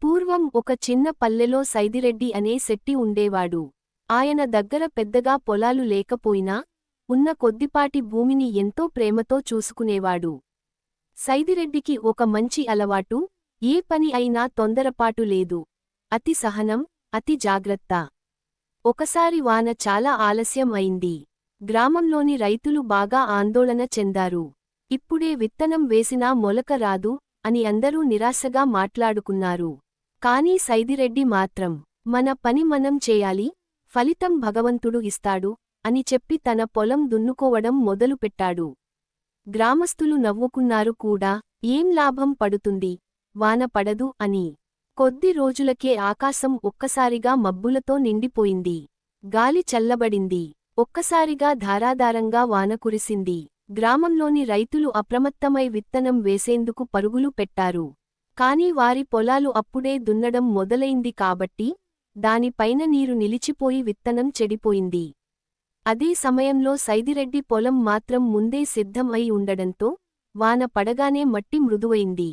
పూర్వం ఒక చిన్న పల్లెలో సైదిరెడ్డి అనే శెట్టి ఉండేవాడు. ఆయన దగ్గర పెద్దగా పొలాలు లేకపోయినా, ఉన్న కొద్దిపాటి భూమిని ఎంతో ప్రేమతో చూసుకునేవాడు. సైదిరెడ్డికి ఒక మంచి అలవాటు, ఏ పని అయినా తొందరపాటు లేదు. అతి సహనం, అతి జాగ్రత్త. ఒకసారి వాన చాలా ఆలస్యం అయింది. గ్రామంలోని రైతులు బాగా ఆందోళన చెందారు. ఇప్పుడే విత్తనం వేసినా మొలక రాదు అని అందరూ నిరాశగా మాట్లాడుకున్నారు. కానీ సైదిరెడ్డి మాత్రం, మన పని మనం చేయాలి, ఫలితం భగవంతుడు ఇస్తాడు అని చెప్పి తన పొలం దున్నుకోవడం మొదలుపెట్టాడు. గ్రామస్థులు నవ్వుకున్నారు కూడా, ఏం లాభం పడుతుంది, వాన పడదు అని. కొద్ది రోజులకే ఆకాశం ఒక్కసారిగా మబ్బులతో నిండిపోయింది. గాలి చల్లబడింది. ఒక్కసారిగా ధారాధారంగా వాన కురిసింది. గ్రామంలోని రైతులు అప్రమత్తమై విత్తనం వేసేందుకు పరుగులు పెట్టారు. కాని వారి పొలాలు అప్పుడే దున్నడం మొదలైంది కాబట్టి, దానిపైన నీరు నిలిచిపోయి విత్తనం చెడిపోయింది. అదే సమయంలో సైదిరెడ్డి పొలం మాత్రం ముందే సిద్ధం అయి ఉండడంతో, వాన పడగానే మట్టి మృదువైంది.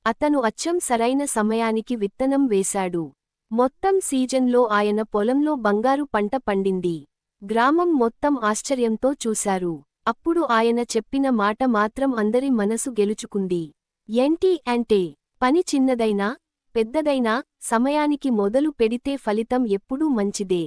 అతను అచ్చం సరైన సమయానికి విత్తనం వేశాడు. మొత్తం సీజన్లో ఆయన పొలంలో బంగారు పంట పండింది. గ్రామం మొత్తం ఆశ్చర్యంతో చూశారు. అప్పుడు ఆయన చెప్పిన మాట మాత్రం అందరి మనసు గెలుచుకుంది. ఏంటి అంటే, పని చిన్నదైనా, పెద్దదైనా, సమయానికి మొదలు పెడితే ఫలితం ఎప్పుడూ మంచిదే.